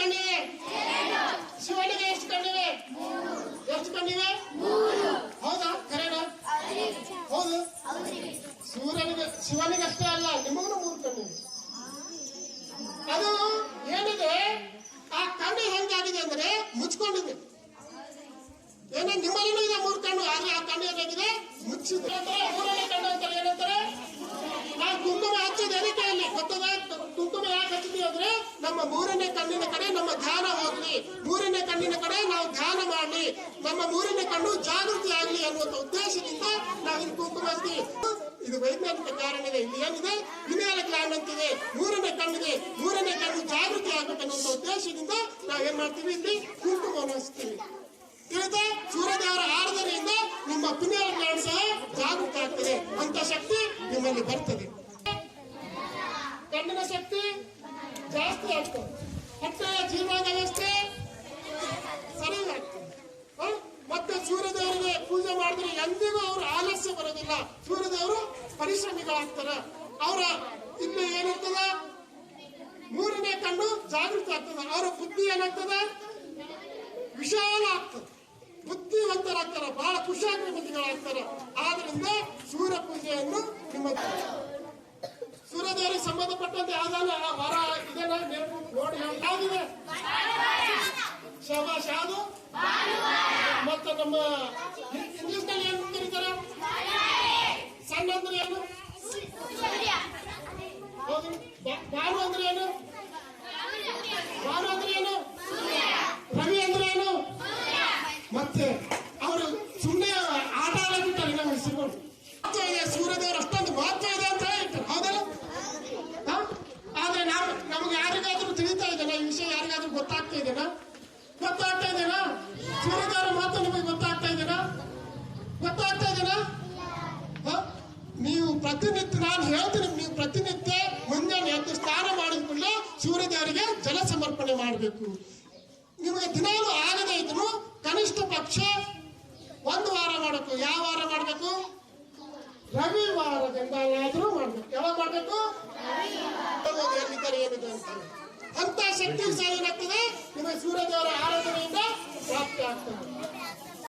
ಕಣ್ಣಿವೆ? ಶಿವನಿಗೆ ಎಷ್ಟು ಕಣ್ಣಿವೆ? ಎಷ್ಟು ಕಣ್ಣಿವೆ? ಹೌದಾ? ಕರೆನಾ? ಹೌದು. ಶಿವನಿಗಷ್ಟೇ ಅಲ್ಲ, ನಿಮಗೂ 3 ಕಣ್ಣಿವೆ. ಅದು ಏನಿದೆ, ಆ ಕಣ್ಣು ಹೆಂಗಾಗಿದೆ ಅಂದ್ರೆ ಮುಚ್ಕೊಂಡಿದೆ. ಏನೋ ನಿಮ್ಮಲ್ಲಿನೂ ಇದೆ 3 ಕಣ್ಣು, ಆದ್ರೆ ಆ ಕಣ್ಣು ಏನಾಗಿದೆ? ಮುಚ್ಚಿದೆ. 3ನೇ ಕಣ್ಣು ಅಂತಾರೆ. ಏನಂತಾರೆ? ನಾವು ಕುಂಕುಮ ಹಚ್ಚೋದು ಏನಕ್ಕೆ ಅಲ್ಲಿ ಗೊತ್ತದ? ಕುಂಕುಮ ಯಾಕೆ ಹಚ್ಚಿದೀವಿ ಅಂದ್ರೆ ನಮ್ಮ 3ನೇ ಕಣ್ಣಿನ ಕಡೆ ನಮ್ಮ ಧ್ಯಾನ ಹೋಗ್ಲಿ, 3ನೇ ಕಣ್ಣಿನ ಕಡೆ ನಾವು ಧ್ಯಾನ ಮಾಡ್ಲಿ, ನಮ್ಮ 3ನೇ ಕಣ್ಣು ಜಾಗೃತಿ ಆಗ್ಲಿ ಅನ್ನುವಂತ ಉದ್ದೇಶದಿಂದ ನಾವಿಲ್ಲಿ ಕುಂಕುಮ ಹಚ್ತೀವಿ. ಇದು ವೈಜ್ಞಾನಿಕ ಕಾರಣ ಇದೆ. ಇಲ್ಲಿ ಏನಿದೆ? ವಿನಿಯಲ್ ಗ್ಲ್ಯಾಂಡ್ ಅಂತಿದೆ. 3ನೇ ಕಣ್ಣಿಗೆ 3ನೇ ಕಣ್ಣು ಜಾಗೃತಿ ಆಗ್ಬೇಕನ್ನುವಂತ ಉದ್ದೇಶದಿಂದ ನಾವೇನ್ ಮಾಡ್ತೀವಿ? ಇಲ್ಲಿ ಕುಂಕುಮವನ್ನು ಹಚ್ತೀವಿ. ತಿಳಿದೆ? ಸೂರ್ಯದೇವರ ಆರಾಧನೆಯಿಂದ ನಿಮ್ಮ ಪಿನಿಯಲ್ ಗ್ಲ್ಯಾಂಡ್ ಸಹ ಜಾಗೃತಿ ಆಗ್ತದೆ. ಅಂತ ಶಕ್ತಿ ನಿಮ್ಮಲ್ಲಿ ಬರ್ತದೆ. ಕಣ್ಣಿನ ಶಕ್ತಿ ಜಾಸ್ತಿ ಆಗ್ತದೆ. ಹೊಟ್ಟೆಯ ಜೀರ್ಣಾಂಗ ವ್ಯವಸ್ಥೆ ಸರಿಯಾಗ್ತದೆ. ಮತ್ತೆ ಸೂರ್ಯದೇವರಿಗೆ ಪೂಜೆ ಮಾಡಿದ್ರೆ ಎಂದಿಗೂ ಅವರು ಆಲಸ್ಯ ಬರೋದಿಲ್ಲ. ಸೂರ್ಯದೇವರು ಪರಿಶ್ರಮಿಗಳಾಗ್ತಾರೆ. ಅವರ ಇಲ್ಲಿ ಏನಿರ್ತದ? 3ನೇ ಕಣ್ಣು ಜಾಗೃತಿ ಆಗ್ತದೆ. ಅವರ ಬುದ್ಧಿ ಏನಾಗ್ತದೆ? ವಿಶಾಲ ಆಗ್ತದೆ. ಬುದ್ಧಿವಂತರಾಗ್ತಾರೆ, ಬಹಳ ಕುಶಾಗ್ರ ಬುದ್ಧಿಗಳಾಗ್ತಾರೆ. ಆದ್ರಿಂದ ಸೂರ್ಯ ಪೂಜೆಯನ್ನು ನಿಮ್ಮ ಸೂರ್ಯದೇವರಿಗೆ ಸಂಬಂಧಪಟ್ಟಂತೆ ಯಾವ್ದಾನ ವರ ಇದನ್ನ ನೋಡಿ ಯಾವ್ದಿದೆ? ಶಬಾಷ್. ಯಾವುದು? ಮತ್ತೆ ನಮ್ಮ ಇಂಗ್ಲಿಷ್ ನಲ್ಲಿ ಏನು ಕರೀತಾರೆ? ಸಣ್ಣ ಅಂದ್ರೆ ಏನು? ಹೌದು. ಭಾನು ಅಂದ್ರೆ ಏನು? ಭಾನು ಅಂದ್ರೆ ಏನು? ರವಿ ಅಂದ್ರೆ ಏನು? ಮತ್ತೆ ಅವರು ಸುಮ್ಮನೆ ಆಟ ಆಡೋದಿದ್ದಾರೆ. ನಮ್ಮ ಹೆಸರುಗಳು ಸೂರ್ಯದೇವರು ಅಷ್ಟೊಂದು ಮಹತ್ವ ಇದೆ ಅಂತ ಹೇಳ್ತಾರೆ. ಹೌದಲ್ಲ? ಆದ್ರೆ ನಮ್ಗೆ ಯಾರಿಗಾದ್ರೂ ತಿಳಿತಾ ಇದೆನಾ ಈ ವಿಷಯ? ಯಾರಿಗಾದ್ರೂ ಗೊತ್ತಾಗ್ತಾ ಇದೆನಾ? ಗೊತ್ತಾಗ್ತಾ ಇದೆನಾ? ಸೂರ್ಯದೇವರ ಮಾತು ನಿಮಗೆ ಗೊತ್ತಾಗ್ತಾ ಇದೆನಾ? ಗೊತ್ತಾಗ್ತಾ ಇದೆನಾ? ನೀವು ಪ್ರತಿನಿತ್ಯ, ನಾನು ಹೇಳ್ತೀನಿ, ನೀವು ಪ್ರತಿನಿತ್ಯ ಮುಂಜಾನೆ ಎದ್ದು ಸ್ನಾನ ಮಾಡಿದ್ಮೇಲೆ ಸೂರ್ಯದೇವರಿಗೆ ಜಲ ಸಮರ್ಪಣೆ ಮಾಡಬೇಕು. ನಿಮಗೆ ದಿನಾಲೂ ಆಗದೇ ಇದ್ರು ಕನಿಷ್ಠ ಪಕ್ಷ 1 ವಾರ ಮಾಡಬೇಕು. ಯಾವ ವಾರ ಮಾಡಬೇಕು? ರವಿವಾರದಿಂದಾದ್ರೂ ಮಾಡ್ಬೇಕು. ಯಾವಾಗ ಮಾಡ್ಬೇಕು? ಎಲ್ಲಿದ್ದಾರೆ ಏನಿದೆ ಅಂತ. ಅಂತ ಶಕ್ತಿ ಸಹ ಏನಾಗ್ತದೆ? ನಿಮಗೆ ಸೂರ್ಯದೇವರ ಆರಾಧನೆಯಿಂದ ಪ್ರಾಪ್ತಿ ಆಗ್ತದೆ.